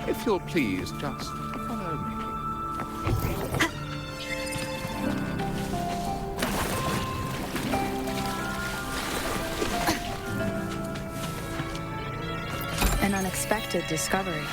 If you'll please, just follow me. An unexpected discovery.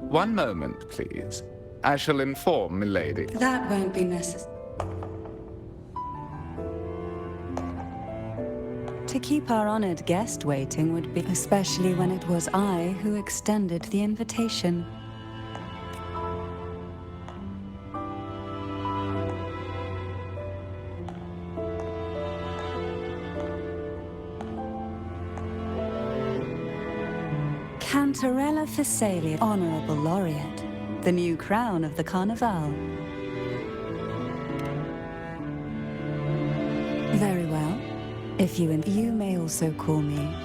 One moment, please. I shall inform milady. That won't be necessary. To keep our honored guest waiting would be, especially when it was I who extended the invitation. Cantarella Phasalia, Honorable Laureate, the new crown of the Carnival. Very well. If you may also call me.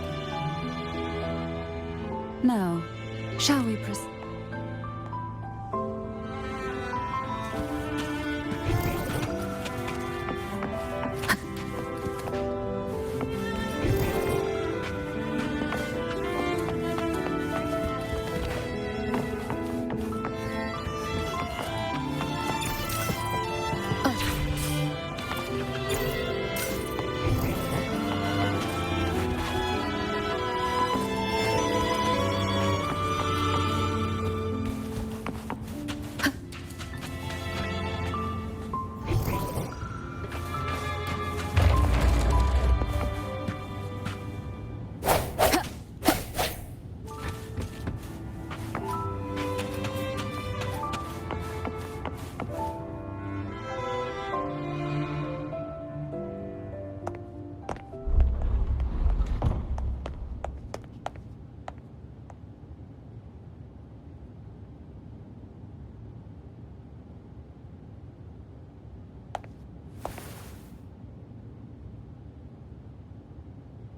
Now, shall we proceed?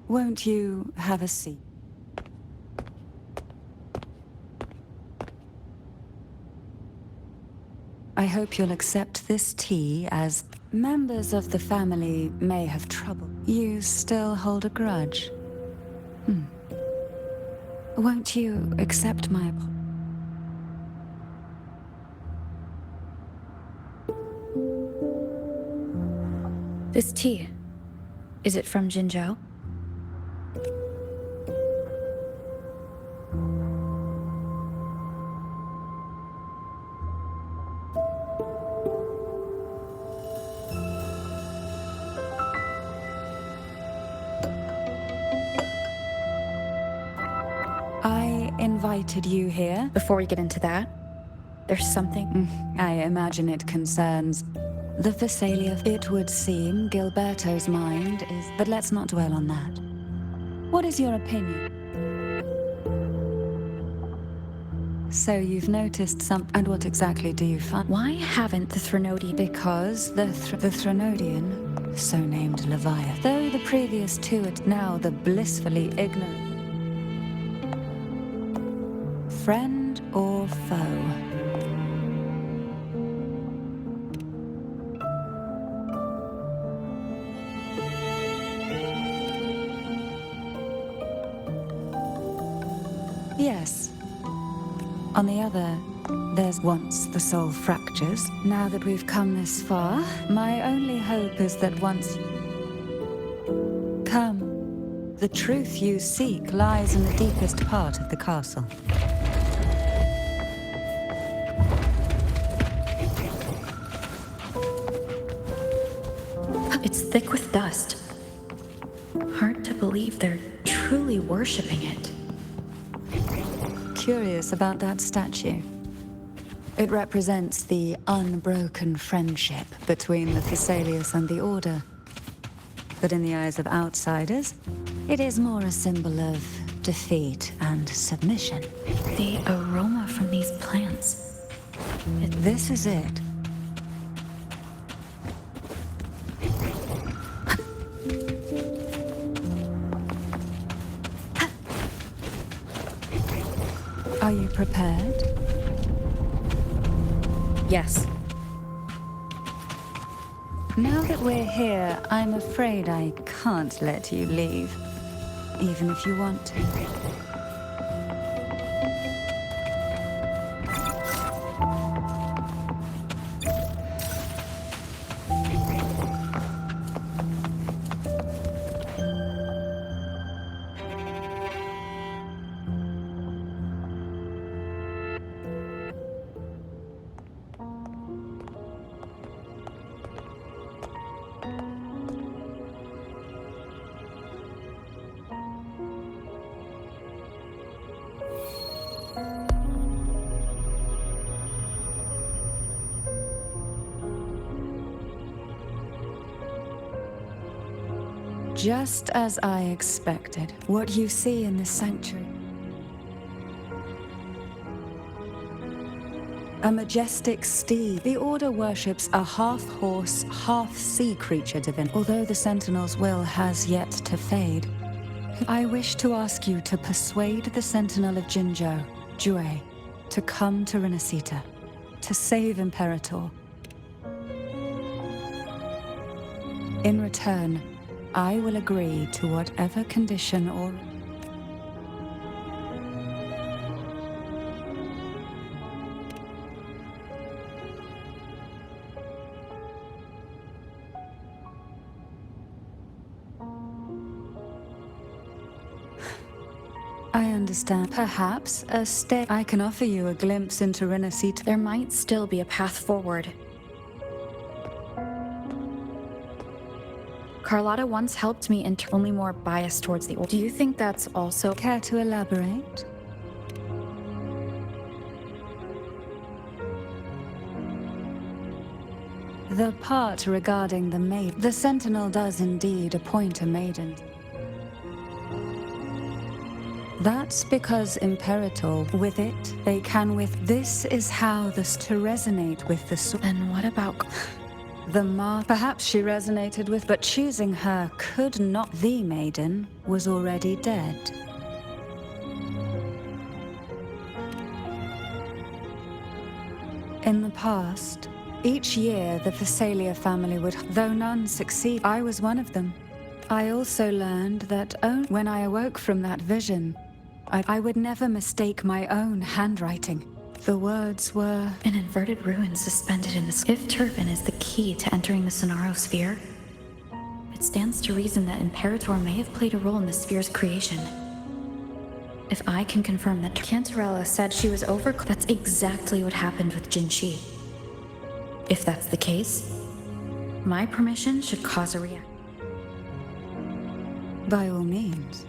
Won't you have a seat? I hope you'll accept this tea, as members of the family may have trouble. You still hold a grudge? Won't you accept my apology? This tea, is it from Jinzhou? I invited you here. Before we get into that, there's something. I imagine it concerns the Phasalia. It would seem Gilberto's mind is... But let's not dwell on that. What is your opinion? So you've noticed and what exactly do you find? Why haven't the Threnodian... Because the Threnodian, so named Leviathan, though the previous two are now the blissfully ignorant. Friend or foe? Yes. On the other, there's once the soul fractures. Now that we've come this far, my only hope is that once... Come. The truth you seek lies in the deepest part of the castle. It's thick with dust. Hard to believe they're truly worshipping it. Curious about that statue. It represents the unbroken friendship between the Thessalius and the Order. But in the eyes of outsiders, it is more a symbol of defeat and submission. The aroma from these plants. This is it. Are you prepared? Yes. Now that we're here, I'm afraid I can't let you leave, even if you want to. Just as I expected, what you see in the sanctuary. A majestic steed. The Order worships a half-horse, half-sea creature divinity. Although the Sentinel's will has yet to fade, I wish to ask you to persuade the Sentinel of Jinzhou, Jue, to come to Renacita, to save Imperator. In return, I will agree to whatever condition or... I understand. Perhaps a step. I can offer you a glimpse into Renacita. There might still be a path forward. Carlotta once helped me and only more biased towards the old. Do you think that's also... Care to elaborate? The part regarding the maid. The Sentinel does indeed appoint a maiden. That's because Imperator, with it, they can with... This is how this to resonate with the... And what about... The perhaps she resonated with, but choosing her could not. The maiden was already dead. In the past, each year the Thessalia family would, though none succeed, I was one of them. I also learned that when I awoke from that vision, I would never mistake my own handwriting. The words were... An inverted ruin suspended in the sky. If Turpin is the key to entering the Sonaro sphere, it stands to reason that Imperator may have played a role in the sphere's creation. If I can confirm that Cantarella said she was that's exactly what happened with Jinshi. If that's the case, my permission should cause a reaction. By all means.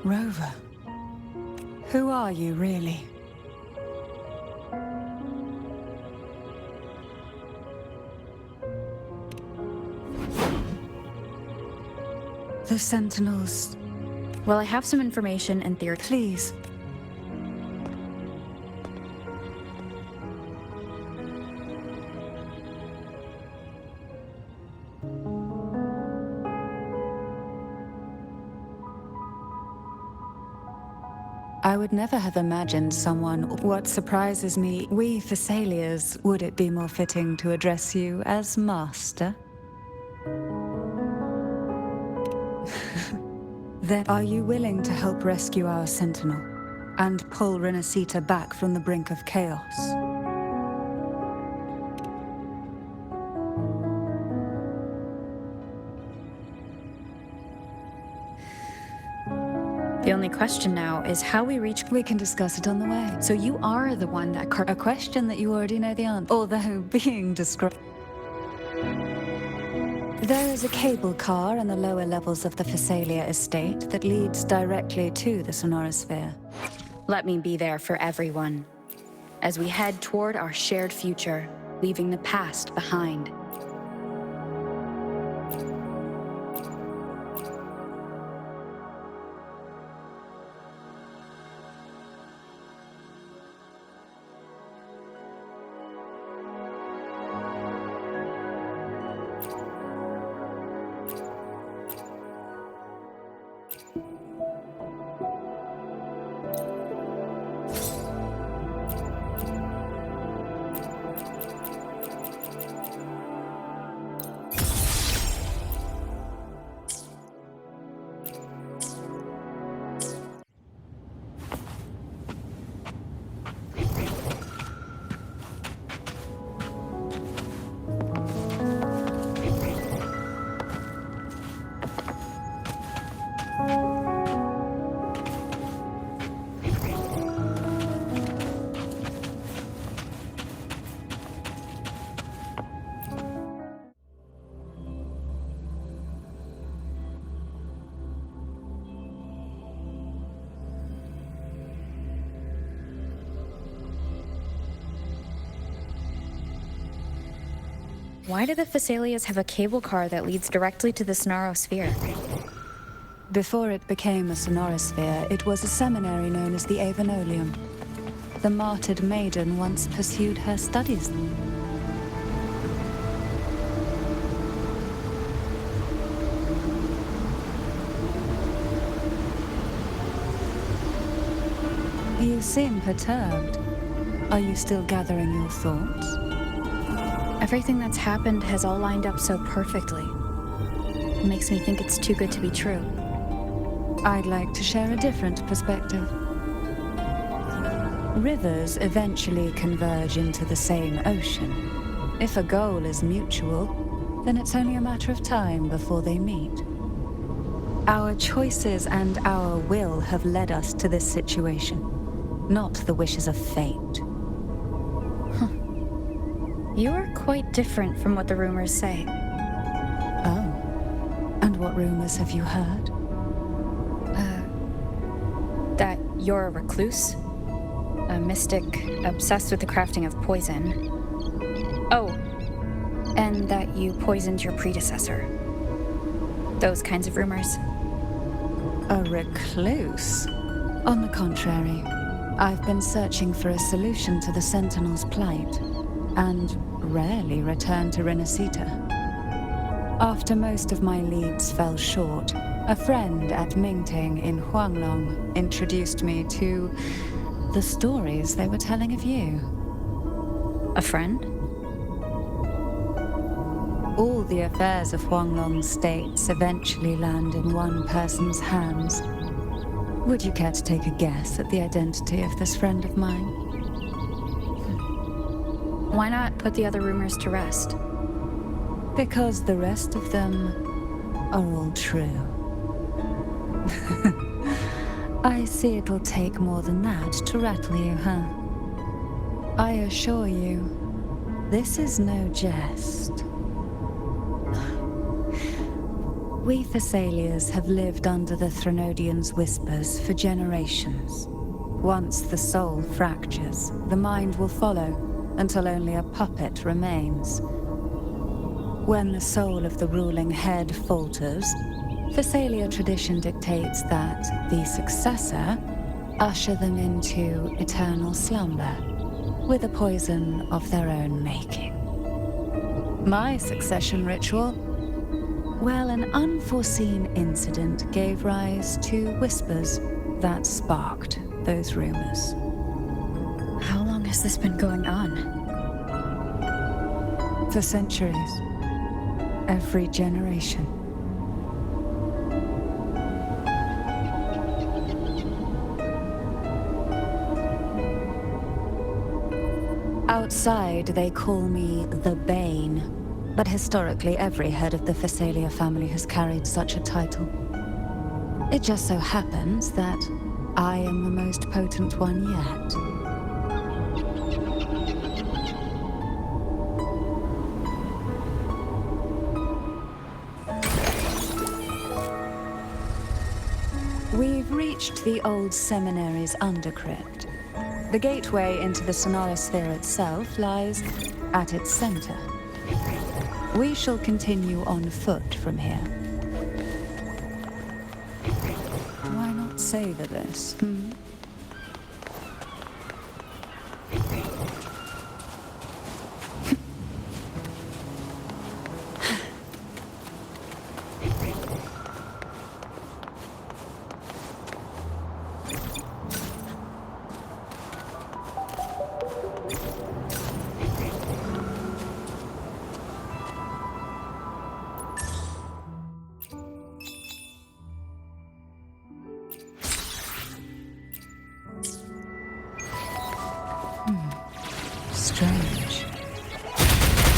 Rover, who are you really? The Sentinels. Well, I have some information and theory. Please. I would never have imagined someone. What surprises me, we Thessalians, would it be more fitting to address you as Master? Then are you willing to help rescue our Sentinel and pull Renacita back from the brink of chaos? The only question now is how we reach... We can discuss it on the way. So you are the one that... A question that you already know the answer, although being described... There is a cable car in the lower levels of the Thessalia estate that leads directly to the Sonorosphere. Let me be there for everyone, as we head toward our shared future, leaving the past behind. Why do the Thessalians have a cable car that leads directly to the Sonorosphere? Before it became a Sonorosphere, it was a seminary known as the Avenolium. The martyred maiden once pursued her studies. You seem perturbed. Are you still gathering your thoughts? Everything that's happened has all lined up so perfectly. It makes me think it's too good to be true. I'd like to share a different perspective. Rivers eventually converge into the same ocean. If a goal is mutual, then it's only a matter of time before they meet. Our choices and our will have led us to this situation, not the wishes of fate. You are quite different from what the rumors say. Oh. And what rumors have you heard? That you're a recluse, a mystic obsessed with the crafting of poison. Oh, and that you poisoned your predecessor. Those kinds of rumors. A recluse? On the contrary, I've been searching for a solution to the Sentinel's plight, and rarely return to Renacita. After most of my leads fell short, a friend at Mingting in Huanglong introduced me to the stories they were telling of you. A friend? All the affairs of Huanglong states eventually land in one person's hands. Would you care to take a guess at the identity of this friend of mine? Why not put the other rumors to rest? Because the rest of them are all true. I see it'll take more than that to rattle you, huh? I assure you, this is no jest. We Thessalians have lived under the Threnodians' whispers for generations. Once the soul fractures, the mind will follow, until only a puppet remains. When the soul of the ruling head falters, Phasalia tradition dictates that the successor usher them into eternal slumber with a poison of their own making. My succession ritual? Well, an unforeseen incident gave rise to whispers that sparked those rumors. How long has this been going on? For centuries. Every generation. Outside, they call me the Bane, but historically every head of the Phasalia family has carried such a title. It just so happens that I am the most potent one yet. We've reached the old seminary's undercrypt. The gateway into the Sonorosphere itself lies at its center. We shall continue on foot from here. Why not savor this? Strange.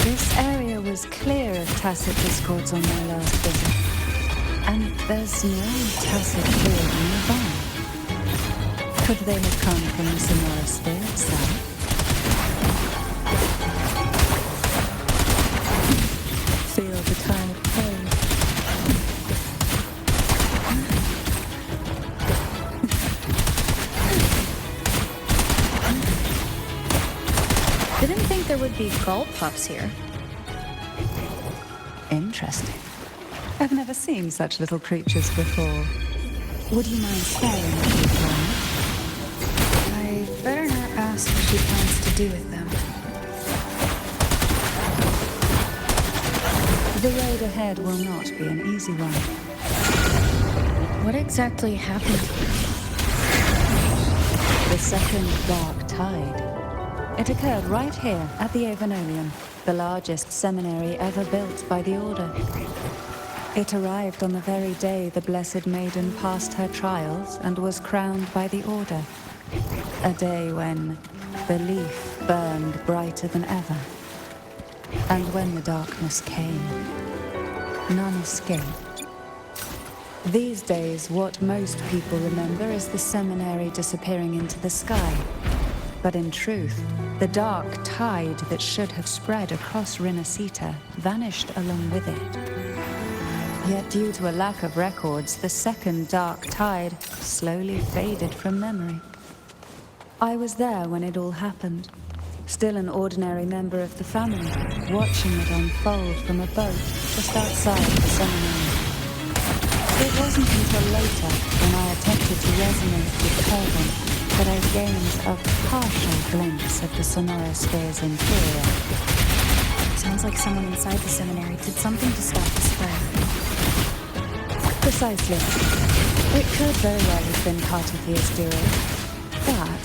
This area was clear of tacit discords on my last visit. And there's no tacit fluid nearby. Could they have come from the Sonorosphere itself? Feel the tide flow. Didn't think there would be gull pups here. Interesting. I've never seen such little creatures before. Would you mind staring at me for I better not ask what she plans to do with them. The road ahead will not be an easy one. What exactly happened here? The second dark tide. It occurred right here at the Avenolium, the largest seminary ever built by the Order. It arrived on the very day the Blessed Maiden passed her trials and was crowned by the Order. A day when belief burned brighter than ever. And when the darkness came, none escaped. These days, what most people remember is the seminary disappearing into the sky. But in truth, the dark tide that should have spread across Rinasita vanished along with it. Yet due to a lack of records, the second dark tide slowly faded from memory. I was there when it all happened, still an ordinary member of the family, watching it unfold from a boat just outside the seminary. It wasn't until later, when I attempted to resonate with Kervin, that I gained a partial glimpse of the Sonorosphere's interior. Sounds like someone inside the seminary did something to stop the spread. Precisely. It could very well have been Cartothia's doing. But,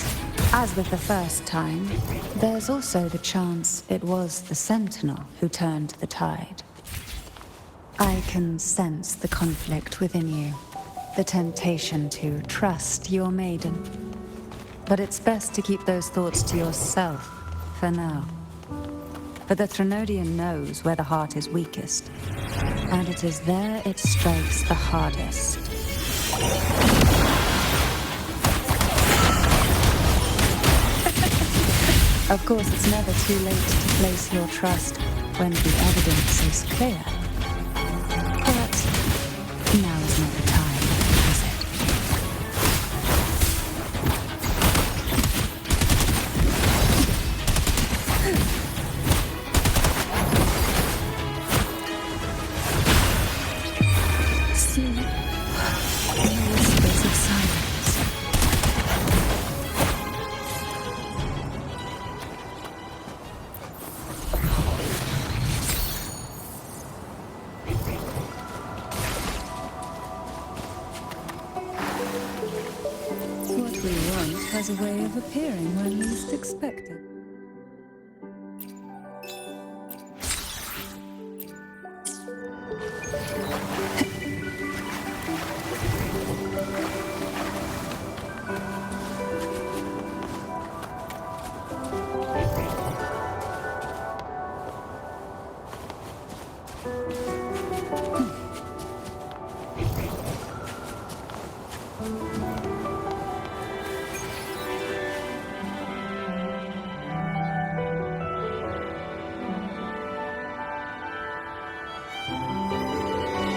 as with the first time, there's also the chance it was the Sentinel who turned the tide. I can sense the conflict within you, the temptation to trust your maiden. But it's best to keep those thoughts to yourself, for now. But the Threnodian knows where the heart is weakest, and it is there it strikes the hardest. Of course, it's never too late to place your trust when the evidence is clear. But now is not the time, is it? See you. has a way of appearing when least expected.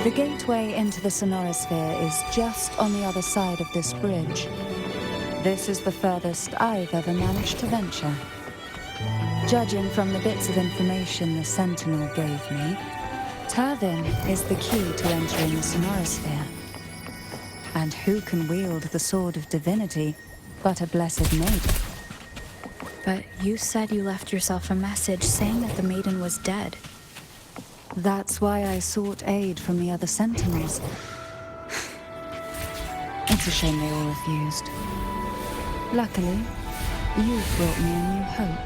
The gateway into the Sonorosphere is just on the other side of this bridge. This is the furthest I've ever managed to venture. Judging from the bits of information the Sentinel gave me, Turvin is the key to entering the Sonorosphere. And who can wield the Sword of Divinity but a blessed maiden? But you said you left yourself a message saying that the maiden was dead. That's why I sought aid from the other Sentinels. It's a shame they all refused. Luckily, you've brought me a new hope.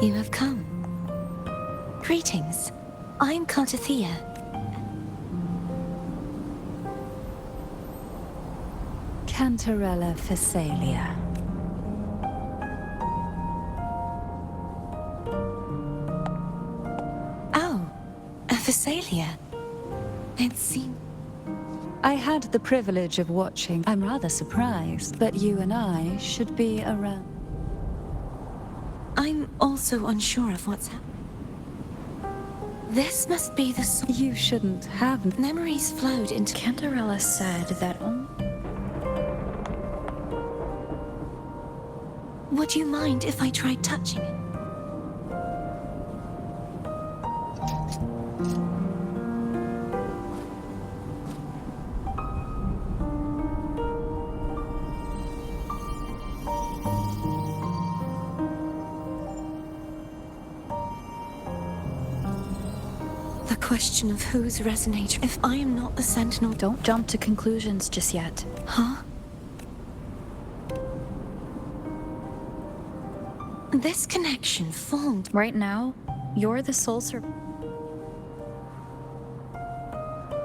You have come. Greetings. I'm Cartathea. Cantarella Phasalia. Oh, a Phasalia. It seems... I had the privilege of watching. I'm rather surprised that you and I should be around. I'm also unsure of what's happening. This must be the... You shouldn't have... Memories flowed into... Cantarella said that Would you mind if I tried touching it? The question of whose resonator... If I am not the Sentinel... Don't jump to conclusions just yet. Huh? This connection formed... Right now, you're the sole survivor.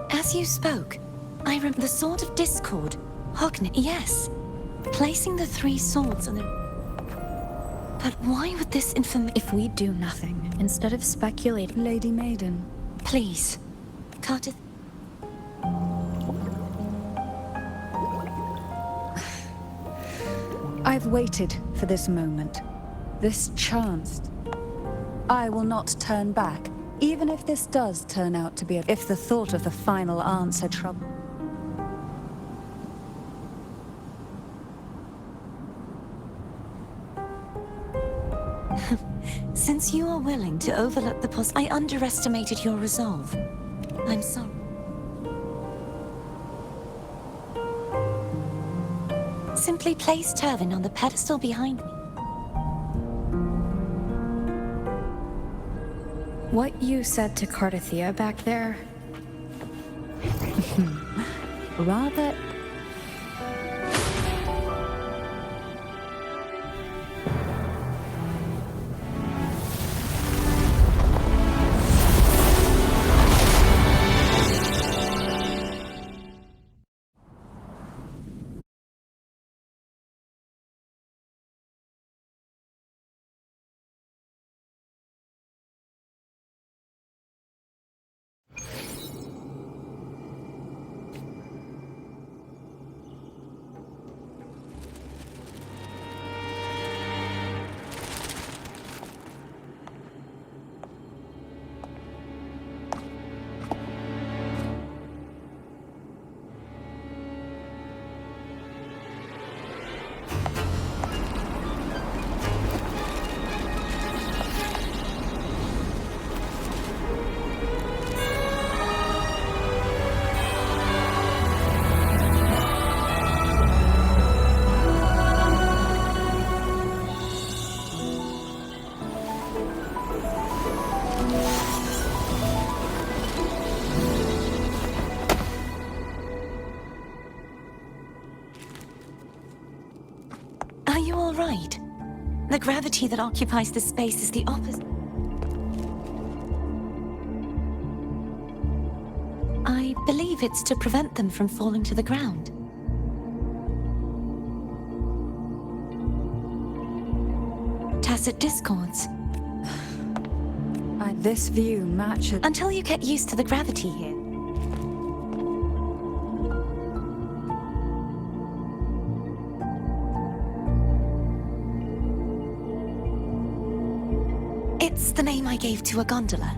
As you spoke, I remember the Sword of Discord. Hognit, yes. Placing the three swords on the... But why would this information... If we do nothing, instead of speculating... Lady Maiden. Please. Carter... I've waited for this moment. This chance. I will not turn back, even if this does turn out to be if the thought of the final answer troubles. Since you are willing to overlook the I underestimated your resolve. I'm sorry. Simply place Turvin on the pedestal behind me. What you said to Cartathea back there... Rather... The gravity that occupies this space is the opposite. I believe it's to prevent them from falling to the ground. Tacit discords. This view matches. Until you get used to the gravity here. It's the name I gave to a gondola.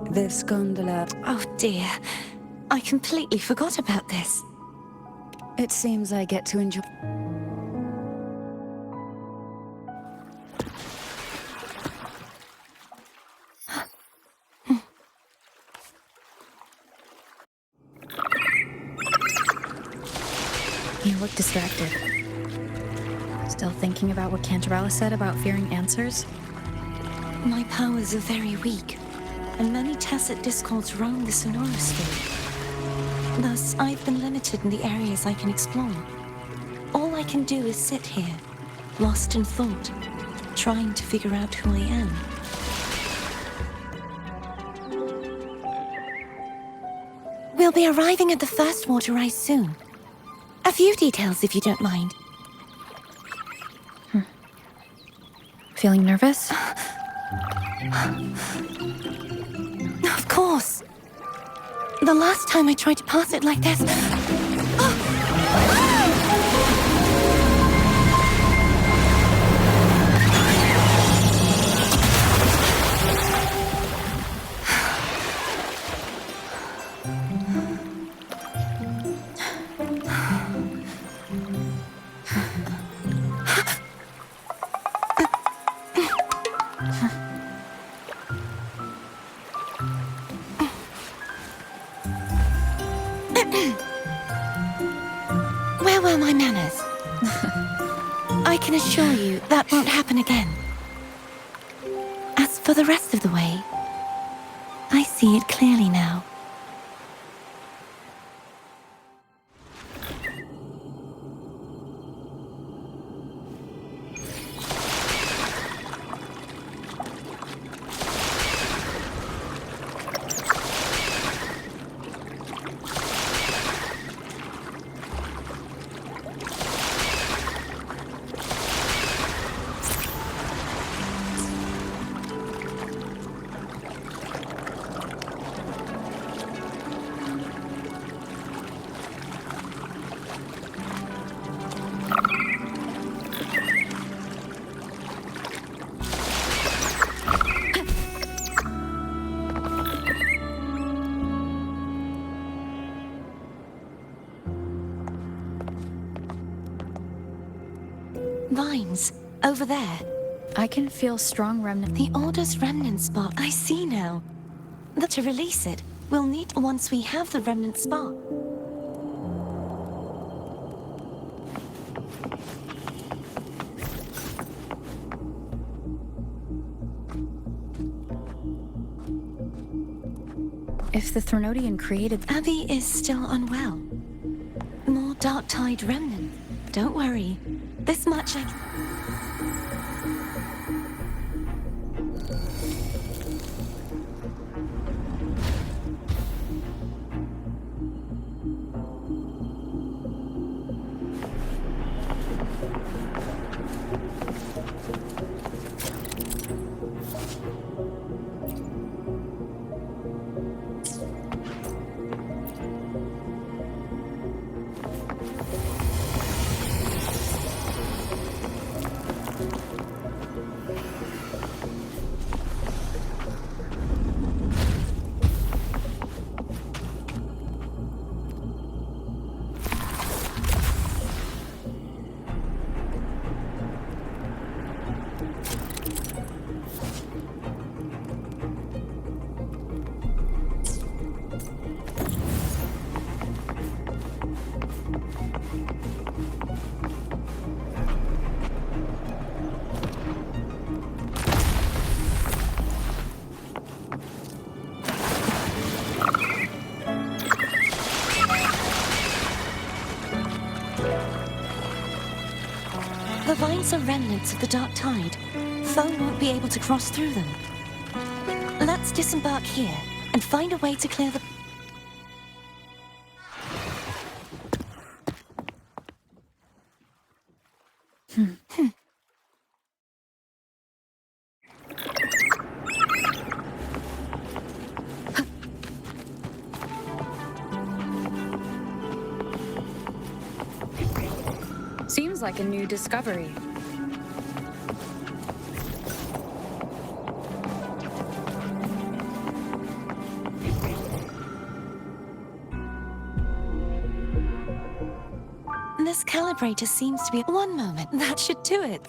This gondola. Oh dear. I completely forgot about this. It seems I get to enjoy. You look distracted. Still thinking about what Cantarella said about fearing answers? My powers are very weak, and many tacit discords roam the sonorosphere. Thus, I've been limited in the areas I can explore. All I can do is sit here, lost in thought, trying to figure out who I am. We'll be arriving at the first water rise soon. A few details, if you don't mind. Feeling nervous? Of course. The last time I tried to pass it like this... Where were my manners? I can assure you that won't happen again. As for the rest of the way, I see it clearly now. Vines, over there. I can feel strong remnants. The Order's remnant spot. I see now. To release it, we'll need once we have the remnant spot. If the Threnodian created... Abby is still unwell. More Dark Tide remnant. Don't worry. This much I... The vines are remnants of the Dark Tide. Foe won't be able to cross through them. Let's disembark here and find a way to clear the... Seems like a new discovery. This calibrator seems to be... One moment, that should do it.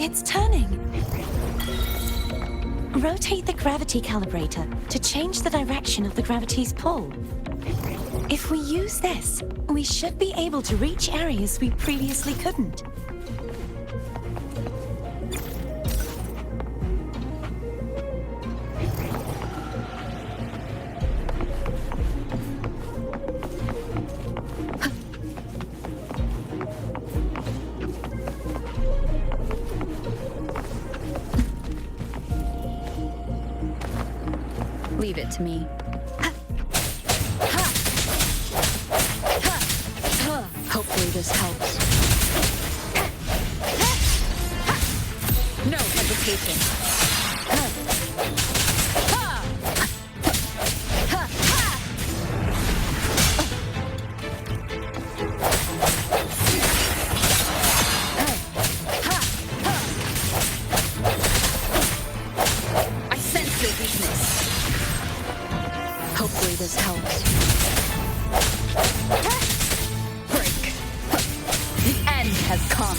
It's turning. Rotate the gravity calibrator to change the direction of the gravity's pull. If we use this, we should be able to reach areas we previously couldn't. Leave it to me. Hopefully this helps. No hesitation. I sense your weakness. Hopefully this helps. Break. The end has come.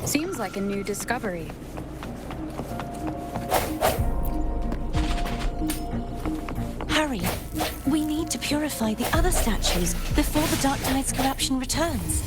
Seems like a new discovery. Hurry. We need to purify the other statues before the Dark Tide's corruption returns.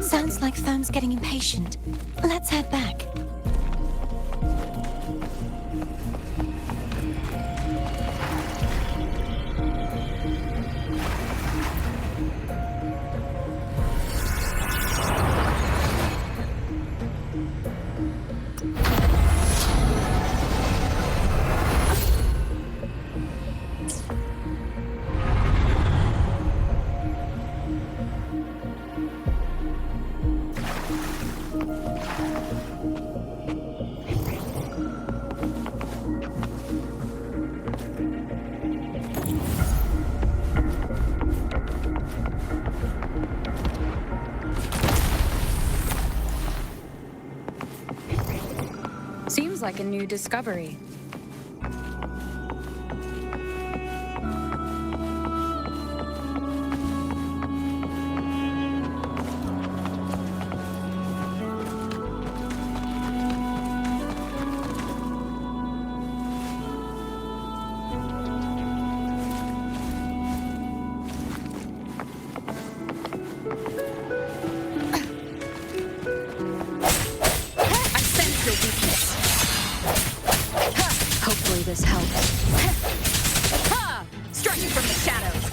Sounds like Thurm's getting impatient. Let's head back. Seems like a new discovery. Hopefully this helps. Ha! Striking from the shadows.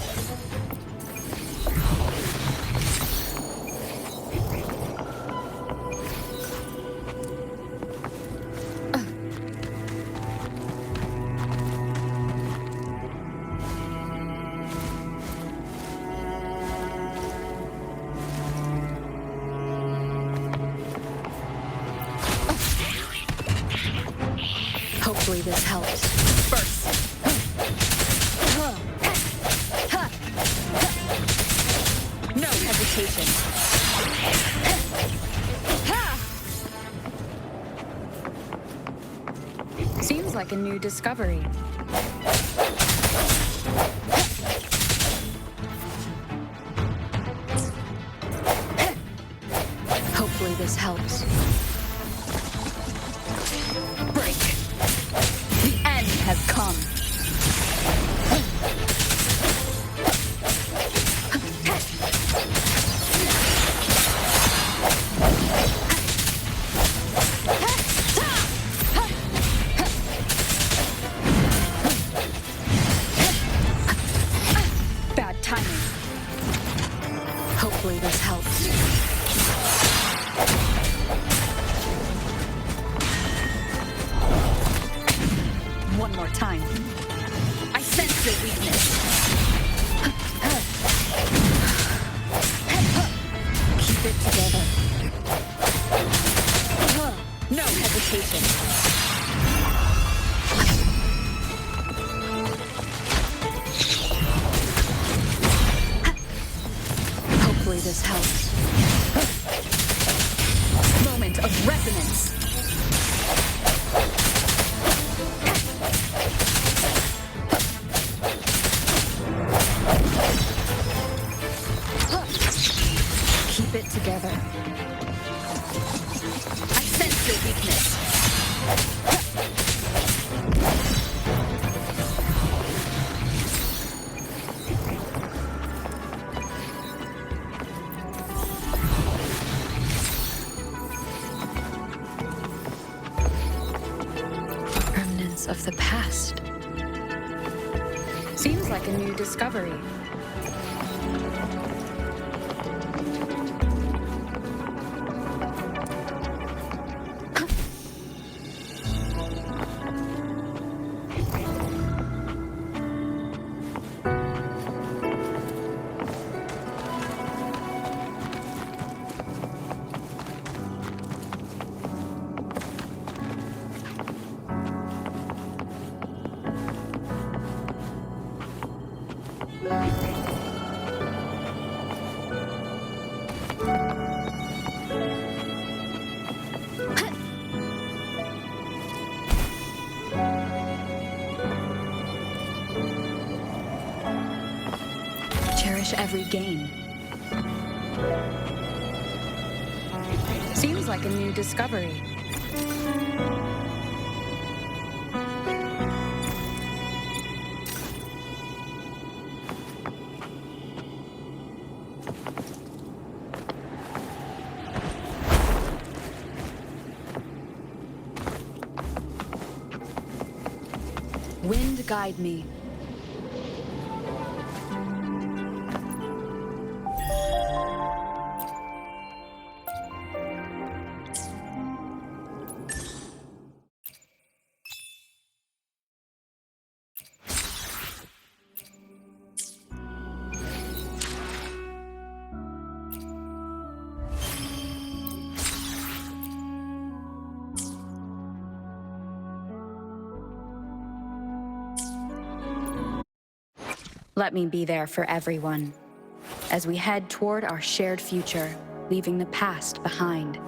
Hopefully this helps. First. No hesitation. Seems like a new discovery. Hopefully this helps. Break. The end has come. Bad timing. Hopefully this helps. One more time. I sense your weakness. Keep it together. No hesitation. Hopefully this helps. Moment of resonance. Keep it together. I sense your weakness. Remnants of the past. Seems like a new discovery. Cherish every gain. Seems like a new discovery. guide me. Let me be there for everyone, as we head toward our shared future, leaving the past behind.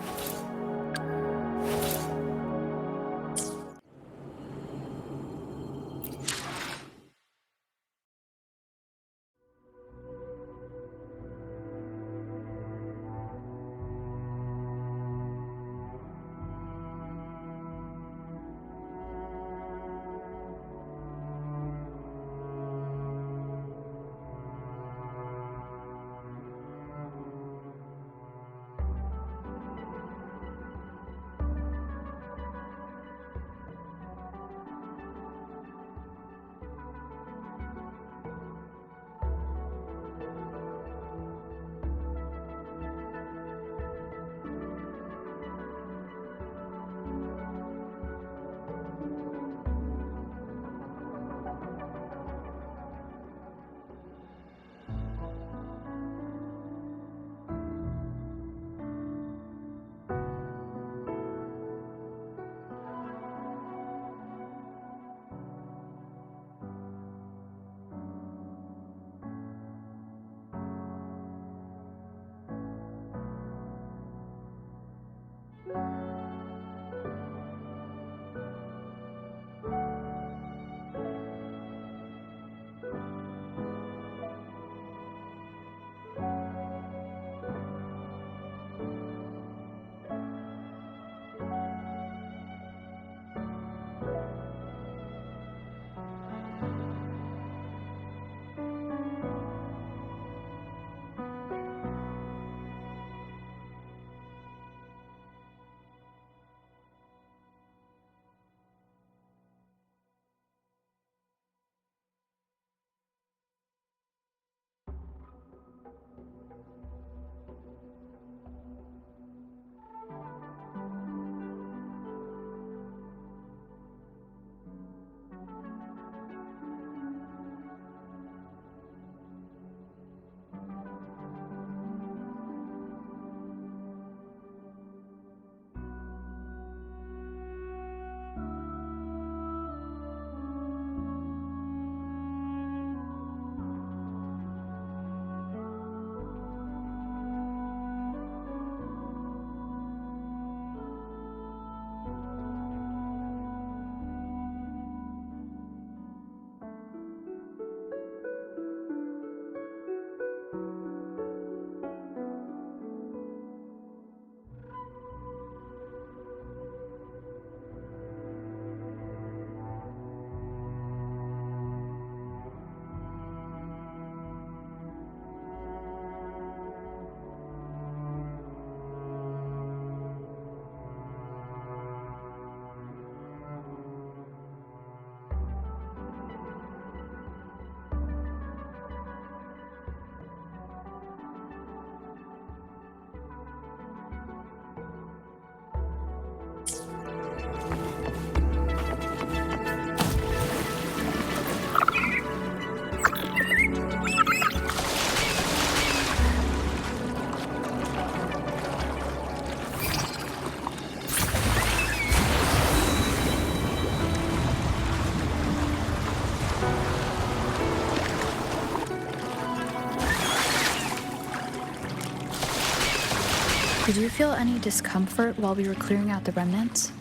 Did you feel any discomfort while we were clearing out the remnants?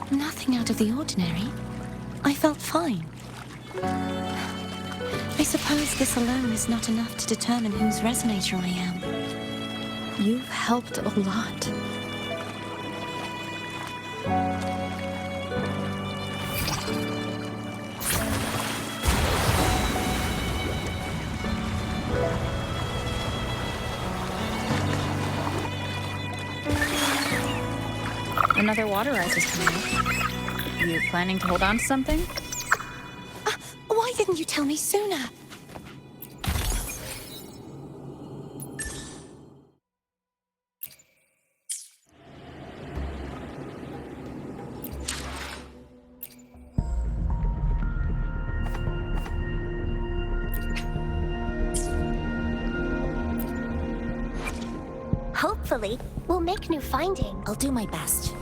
Nothing out of the ordinary. I felt fine. I suppose this alone is not enough to determine whose resonator I am. You've helped a lot. Another water rise is coming up. You planning to hold on to something? didn't you tell me sooner? Hopefully, we'll make new findings. I'll do my best.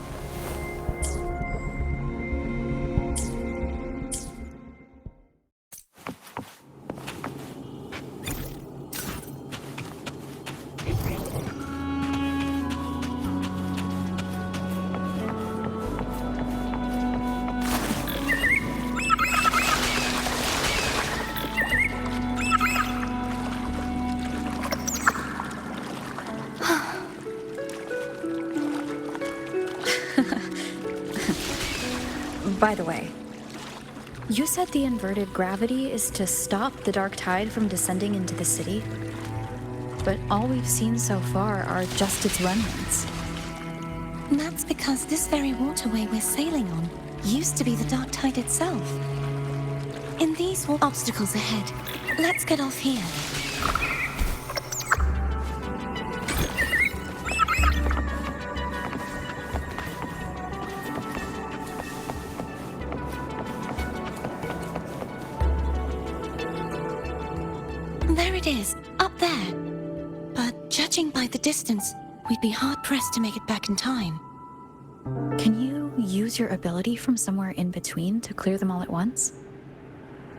By the way, you said the inverted gravity is to stop the dark tide from descending into the city, but all we've seen so far are just its remnants. And that's because this very waterway we're sailing on used to be the dark tide itself. In these obstacles ahead, let's get off here. There it is, up there. But judging by the distance, we'd be hard-pressed to make it back in time. Can you use your ability from somewhere in between to clear them all at once?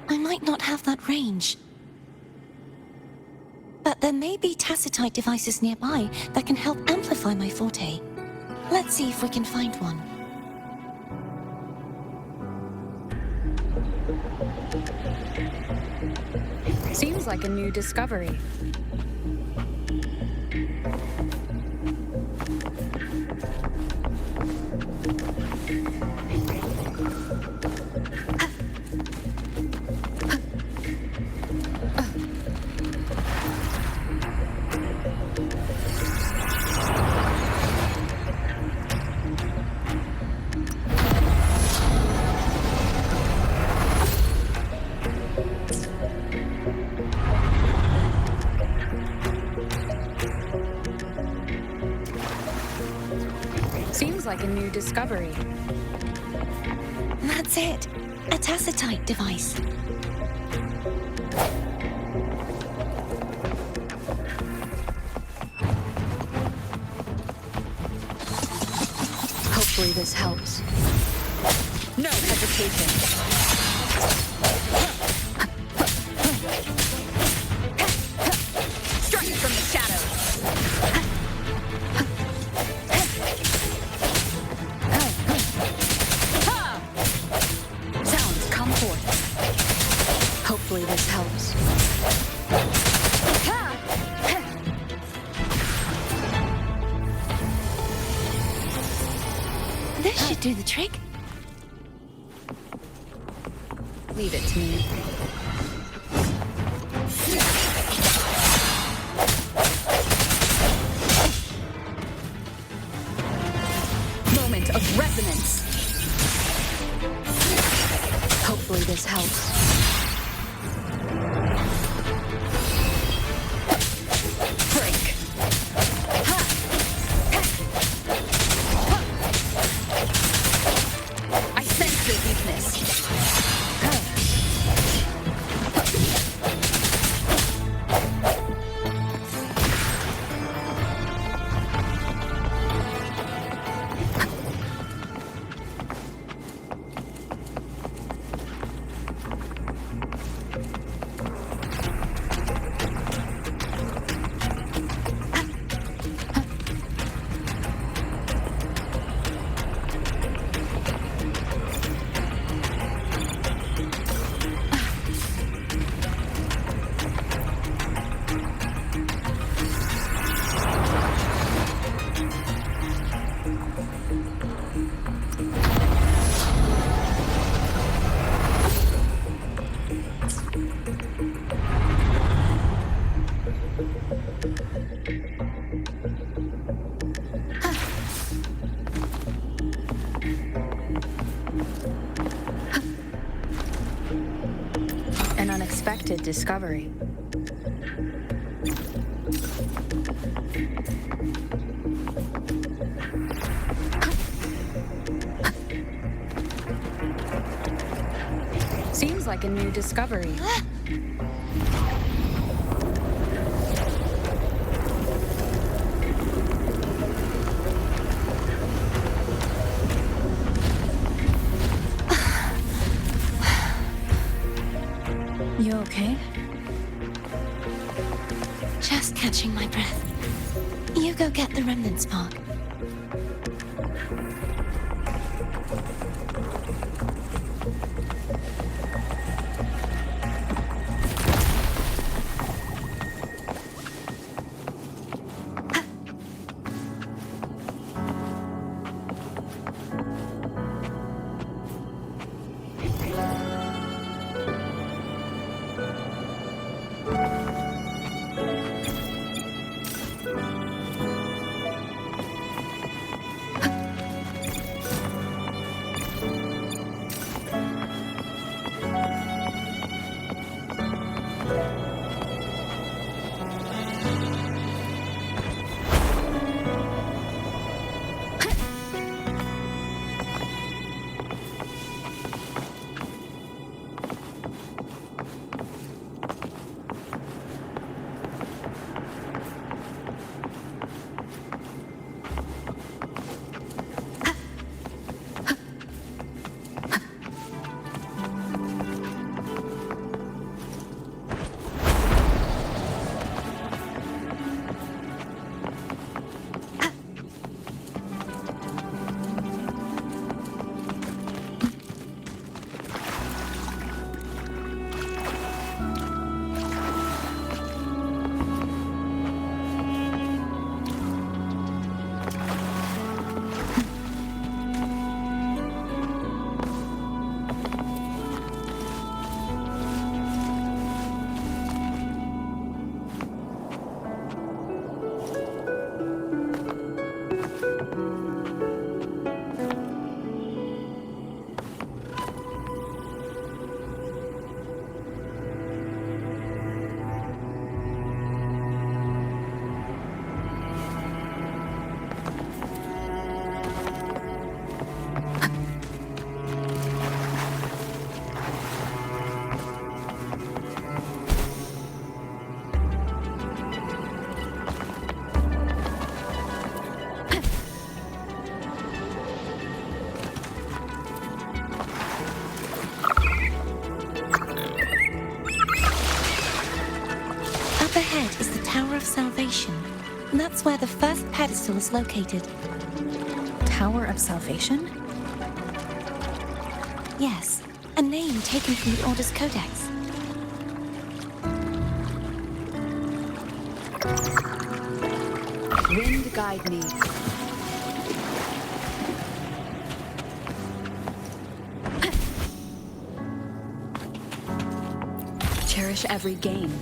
I might not have that range. But there may be tacitite devices nearby that can help amplify my forte. Let's see if we can find one. Seems like a new discovery. Seems like a new discovery. That's it. A tacitite device. Hopefully this helps. No hesitation. Strike from the shadows. Sounds come forth. Hopefully this helps. This should do the trick. Leave it to me. Moment of resonance. Hopefully this helps. Break. I sense your weakness. An unexpected discovery. Seems like a new discovery. You okay? Just catching my breath. You go get the remnant spark. Up ahead is the Tower of Salvation. That's where the first pedestal is located. Tower of Salvation? Yes, a name taken from the Order's Codex. Wind guide me. Cherish every gain.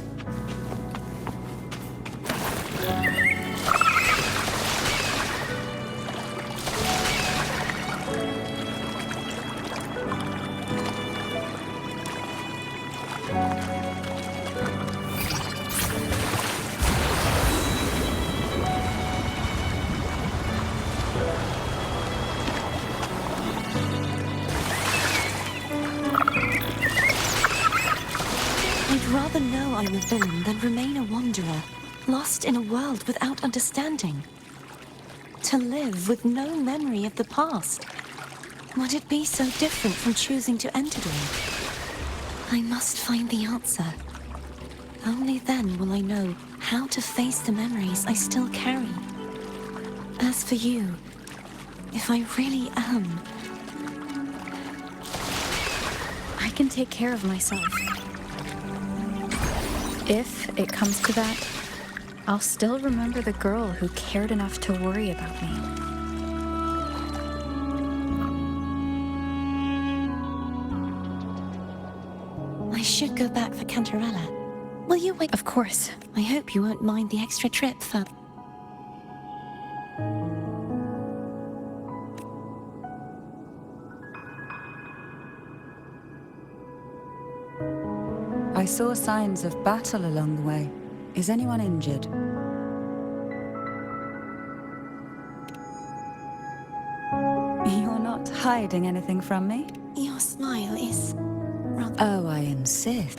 I'd rather know I'm a villain than remain a wanderer, lost in a world without understanding. To live with no memory of the past. Would it be so different from choosing to enter it? I must find the answer. Only then will I know how to face the memories I still carry. As for you, if I really am... I can take care of myself. If it comes to that, I'll still remember the girl who cared enough to worry about me. I should go back for Cantarella. Will you wait? Of course. I hope you won't mind the extra trip for... I saw signs of battle along the way. Is anyone injured? You're not hiding anything from me? Your smile is rather... Oh, I insist.